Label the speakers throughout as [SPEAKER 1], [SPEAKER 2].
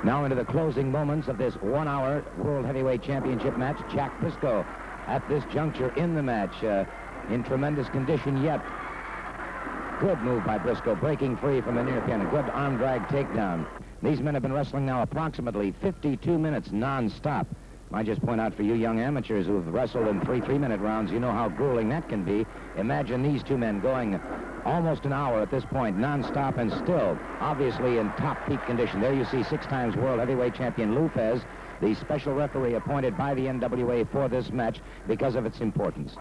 [SPEAKER 1] Now into the closing moments of this 1-hour World Heavyweight Championship match. Jack Brisco at this juncture in the match, in tremendous condition yet. Good move by Brisco, breaking free from the near pin. A good arm drag takedown. These men have been wrestling now approximately 52 minutes non-stop. I just point out for you young amateurs who have wrestled in 3 3-minute rounds, you know how grueling that can be. Imagine these two men going almost an hour at this point, non-stop, and still obviously in top peak condition. There you see 6 times World Heavyweight Champion Lou Fez, the special referee appointed by the NWA for this match because of its importance.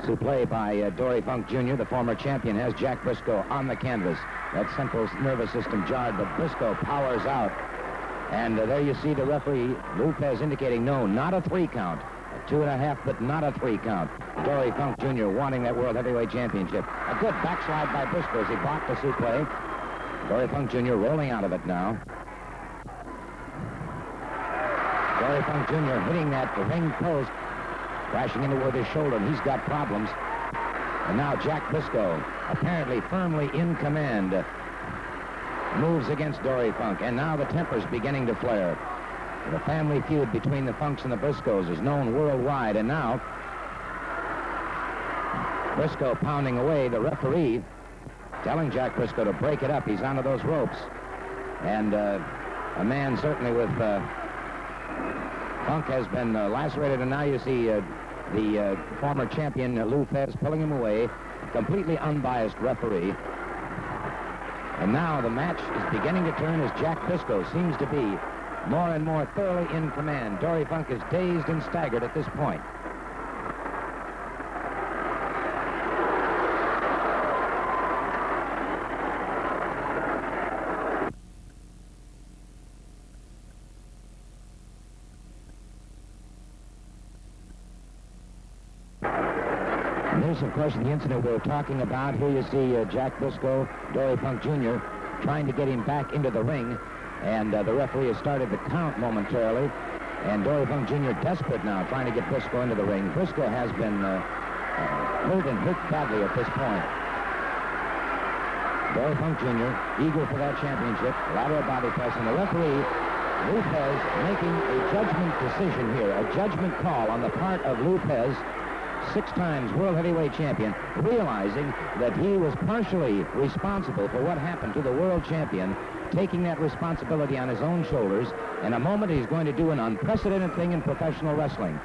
[SPEAKER 1] Supplé by Dory Funk Jr., the former champion, has Jack Brisco on the canvas. That central nervous system jarred, but Brisco powers out. And there you see the referee, Lou Fez, indicating no, not a 3 count. A 2.5, but not a 3 count. Dory Funk Jr. wanting that World Heavyweight Championship. A good backslide by Brisco as he blocked the supplé. Dory Funk Jr. rolling out of it now. Dory Funk Jr. hitting that ring post, crashing into it with his shoulder, and he's got problems. And now Jack Brisco, apparently firmly in command, moves against Dory Funk, and now the temper's beginning to flare. The family feud between the Funks and the Briscos is known worldwide, and now Brisco pounding away, the referee telling Jack Brisco to break it up. He's onto those ropes. And a man certainly with Funk has been lacerated, and now you see the former champion Lou Fez pulling him away, completely unbiased referee. And now the match is beginning to turn as Jack Brisco seems to be more and more thoroughly in command. Dory Funk is dazed and staggered at this point. This, of course, the incident we're talking about. Here you see Jack Brisco, Dory Funk Jr. trying to get him back into the ring, and the referee has started the count momentarily, and Dory Funk Jr. desperate now, trying to get Brisco into the ring. Brisco has been hurt and hurt badly at this point. Dory Funk Jr. eager for that championship, lateral body press, and the referee, Lou Fez, making a judgment decision here, a judgment call on the part of Lou Fez, 6 times World Heavyweight Champion, realizing that he was partially responsible for what happened to the World Champion, taking that responsibility on his own shoulders. In a moment, he's going to do an unprecedented thing in professional wrestling.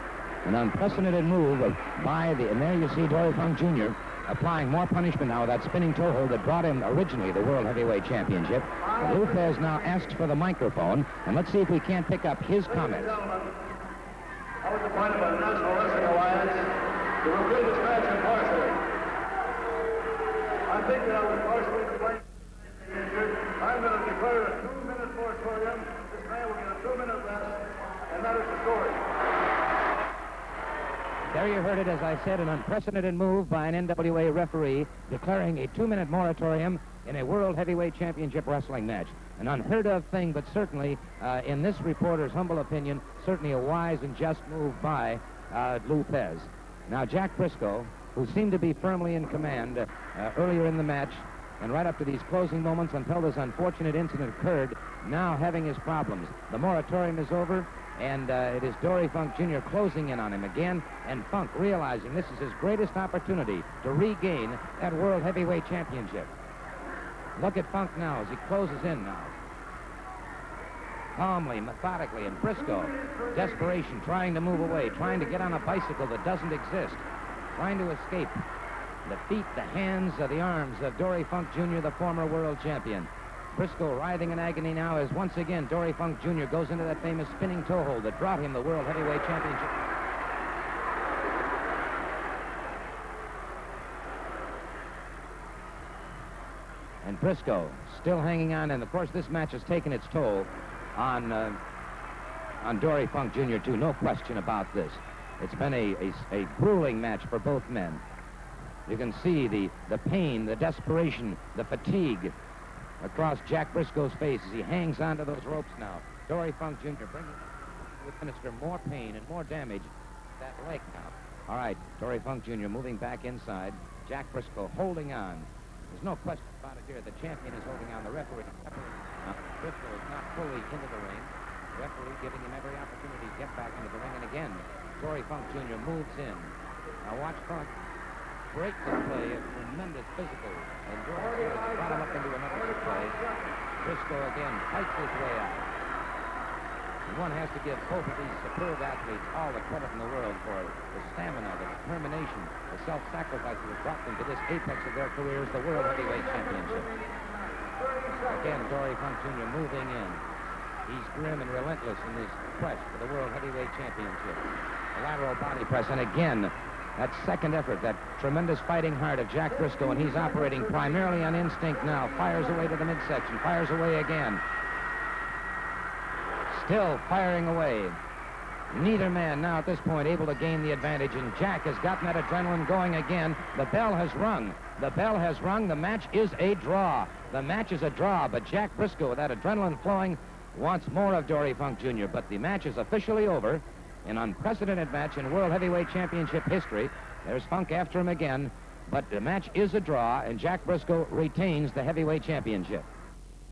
[SPEAKER 1] An unprecedented move by the, and there you see Dory Funk Jr. applying more punishment now with that spinning toe hold that brought him originally the World Heavyweight Championship. Lou Fez now asks for the microphone, and let's see if we can't pick up his comments.
[SPEAKER 2] I was appointed by the National Wrestling Alliance to review this match impartially. I think that I was partially to blame. I'm going to declare a 2-minute moratorium. This man will get a 2-minute rest, and that is the story.
[SPEAKER 1] There you heard it, as I said, an unprecedented move by an NWA referee declaring a 2-minute moratorium in a World Heavyweight Championship wrestling match. An unheard of thing, but certainly, in this reporter's humble opinion, certainly a wise and just move by Lou Fez. Now, Jack Brisco, who seemed to be firmly in command earlier in the match, and right up to these closing moments until this unfortunate incident occurred, now having his problems. The moratorium is over, and it is Dory Funk Jr. closing in on him again, and Funk realizing this is his greatest opportunity to regain that World Heavyweight Championship. Look at Funk now as he closes in now. Calmly, methodically, and Brisco, desperation, trying to move away, trying to get on a bicycle that doesn't exist, trying to escape. The feet, the hands, the arms of Dory Funk Jr., the former world champion. Brisco writhing in agony now as once again Dory Funk Jr. goes into that famous spinning toe hold that brought him the World Heavyweight Championship. And Brisco still hanging on, and of course this match has taken its toll on Dory Funk Jr. too, no question about this. It's been a grueling match for both men. You can see the pain, the desperation, the fatigue across Jack Brisco's face as he hangs onto those ropes now. Dory Funk Jr. bringing to administer more pain and more damage to that leg now. All right, Dory Funk Jr. moving back inside. Jack Brisco holding on. There's no question about it here. The champion is holding on. The referee. Brisco is not fully into the ring. Referee giving him every opportunity to get back into the ring. And again, Dory Funk Jr. moves in. Now watch Funk break this play of tremendous physical. And Dory has brought him up into another play. Brisco again fights his way out. And one has to give both of these superb athletes all the credit in the world for the stamina, the determination, the self-sacrifice that has brought them to this apex of their careers, the World Heavyweight Championship. Again, Dory Funk Jr. moving in. He's grim and relentless in his quest for the World Heavyweight Championship. A lateral body press, and again, that second effort, that tremendous fighting heart of Jack Brisco, and he's operating primarily on instinct now. Fires away to the midsection, fires away again. Still firing away. Neither man now at this point able to gain the advantage, and Jack has gotten that adrenaline going again. The bell has rung. The bell has rung. The match is a draw. The match is a draw, but Jack Brisco, with that adrenaline flowing, wants more of Dory Funk Jr., but the match is officially over. An unprecedented match in World Heavyweight Championship history. There's Funk after him again, but the match is a draw, and Jack Brisco retains the heavyweight championship.